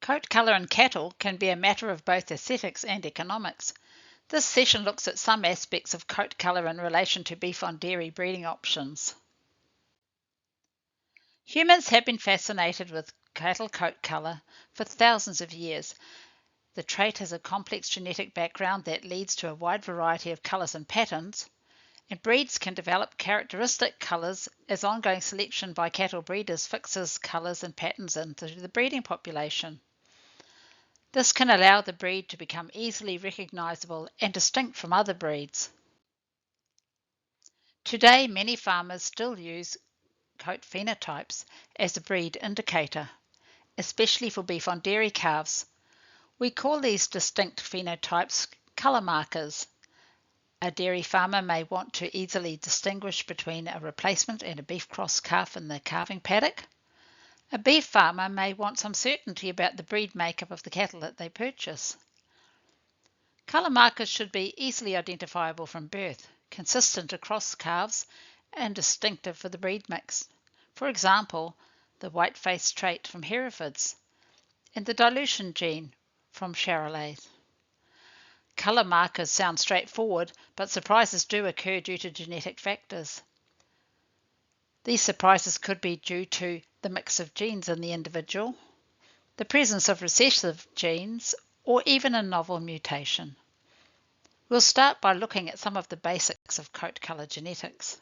Coat colour in cattle can be a matter of both aesthetics and economics. This session looks at some aspects of coat colour in relation to beef on dairy breeding options. Humans have been fascinated with cattle coat colour for thousands of years. The trait has a complex genetic background that leads to a wide variety of colours and patterns, and breeds can develop characteristic colours as ongoing selection by cattle breeders fixes colours and patterns into the breeding population. This can allow the breed to become easily recognisable and distinct from other breeds. Today, many farmers still use coat phenotypes as a breed indicator, especially for beef on dairy calves. We call these distinct phenotypes colour markers. A dairy farmer may want to easily distinguish between a replacement and a beef cross calf in the calving paddock. A beef farmer may want some certainty about the breed makeup of the cattle that they purchase. Colour markers should be easily identifiable from birth, consistent across calves, and distinctive for the breed mix. For example, the white face trait from Herefords and the dilution gene from Charolais. Colour markers sound straightforward, but surprises do occur due to genetic factors. These surprises could be due to the mix of genes in the individual, the presence of recessive genes, or even a novel mutation. We'll start by looking at some of the basics of coat colour genetics.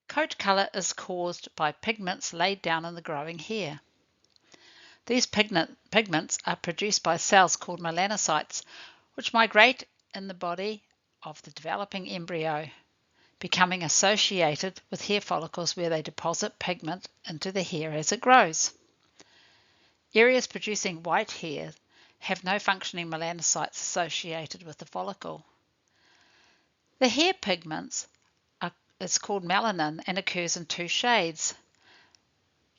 Coat colour is caused by pigments laid down in the growing hair. These pigments are produced by cells called melanocytes, which migrate in the body of the developing embryo, becoming associated with hair follicles where they deposit pigment into the hair as it grows. Areas producing white hair have no functioning melanocytes associated with the follicle. The hair pigments is called melanin and occurs in two shades: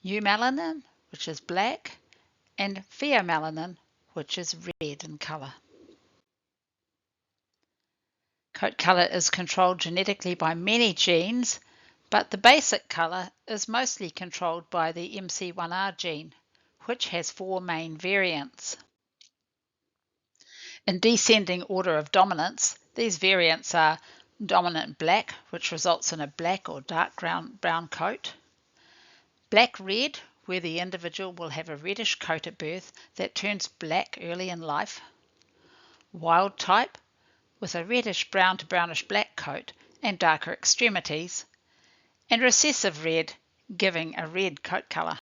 eumelanin, which is black, and pheomelanin, which is red in colour. Coat colour is controlled genetically by many genes, but the basic colour is mostly controlled by the MC1R gene, which has 4 main variants. In descending order of dominance, these variants are dominant black, which results in a black or dark brown coat; black-red, where the individual will have a reddish coat at birth that turns black early in life; wild type, with a reddish brown to brownish black coat and darker extremities; and recessive red, giving a red coat colour.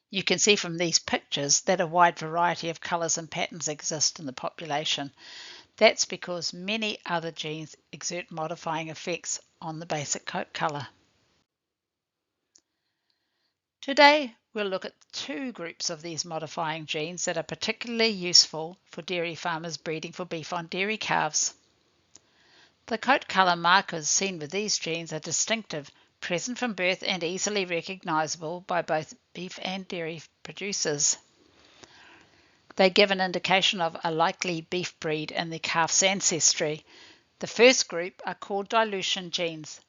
You can see from these pictures that a wide variety of colours and patterns exist in the population. That's because many other genes exert modifying effects on the basic coat colour. Today, we'll look at 2 groups of these modifying genes that are particularly useful for dairy farmers breeding for beef on dairy calves. The coat colour markers seen with these genes are distinctive, present from birth, and easily recognisable by both beef and dairy producers. They give an indication of a likely beef breed in the calf's ancestry. The first group are called dilution genes,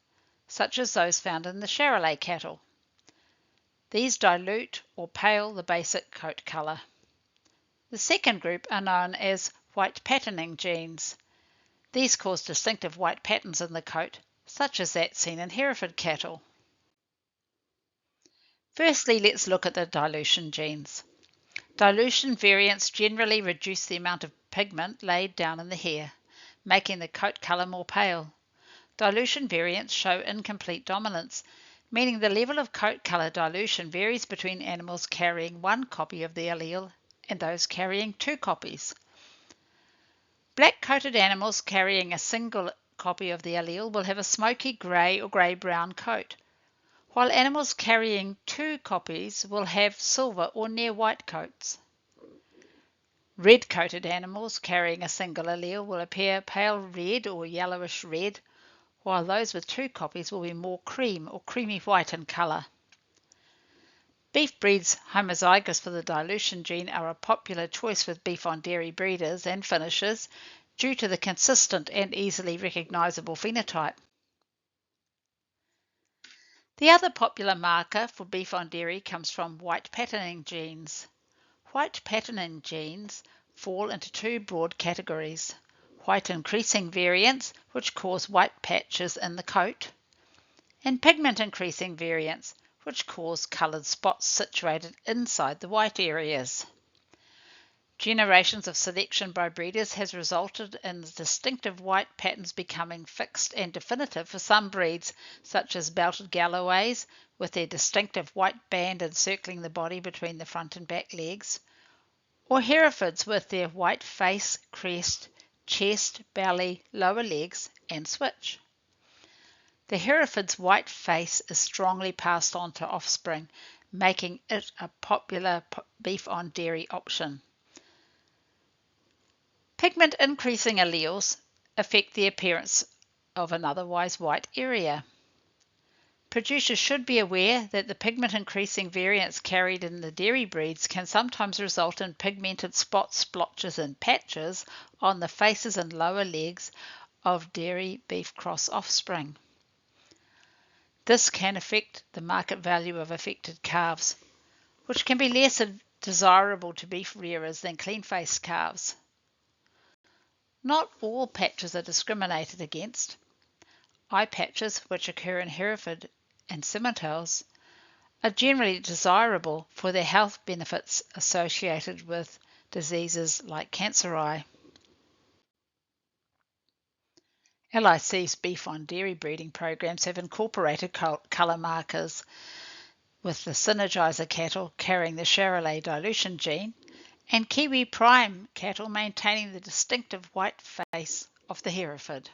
such as those found in the Charolais cattle. These dilute or pale the basic coat colour. The second group are known as white patterning genes. These cause distinctive white patterns in the coat, such as that seen in Hereford cattle. Firstly, let's look at the dilution genes. Dilution variants generally reduce the amount of pigment laid down in the hair, making the coat colour more pale. Dilution variants show incomplete dominance, meaning the level of coat colour dilution varies between animals carrying 1 copy of the allele and those carrying 2 copies. Black-coated animals carrying a single copy of the allele will have a smoky grey or grey-brown coat, while animals carrying 2 copies will have silver or near-white coats. Red-coated animals carrying a single allele will appear pale red or yellowish red, while those with 2 copies will be more cream or creamy white in colour. Beef breeds homozygous for the dilution gene are a popular choice with beef on dairy breeders and finishers due to the consistent and easily recognisable phenotype. The other popular marker for beef on dairy comes from white patterning genes. White patterning genes fall into two broad categories: white increasing variants, which cause white patches in the coat, and pigment increasing variants, which cause coloured spots situated inside the white areas. Generations of selection by breeders has resulted in the distinctive white patterns becoming fixed and definitive for some breeds, such as belted Galloways with their distinctive white band encircling the body between the front and back legs, or Herefords with their white face, crest, chest, belly, lower legs, and switch. The Hereford's white face is strongly passed on to offspring, making it a popular beef on dairy option. Pigment increasing alleles affect the appearance of an otherwise white area. Producers should be aware that the pigment increasing variants carried in the dairy breeds can sometimes result in pigmented spots, splotches, and patches on the faces and lower legs of dairy beef cross offspring. This can affect the market value of affected calves, which can be less desirable to beef rearers than clean-faced calves. Not all patches are discriminated against. Eye patches, which occur in Hereford and Simmentals, are generally desirable for their health benefits associated with diseases like cancer eye. LIC's beef on dairy breeding programs have incorporated colour markers, with the Synergizer cattle carrying the Charolais dilution gene and Kiwi Prime cattle maintaining the distinctive white face of the Hereford.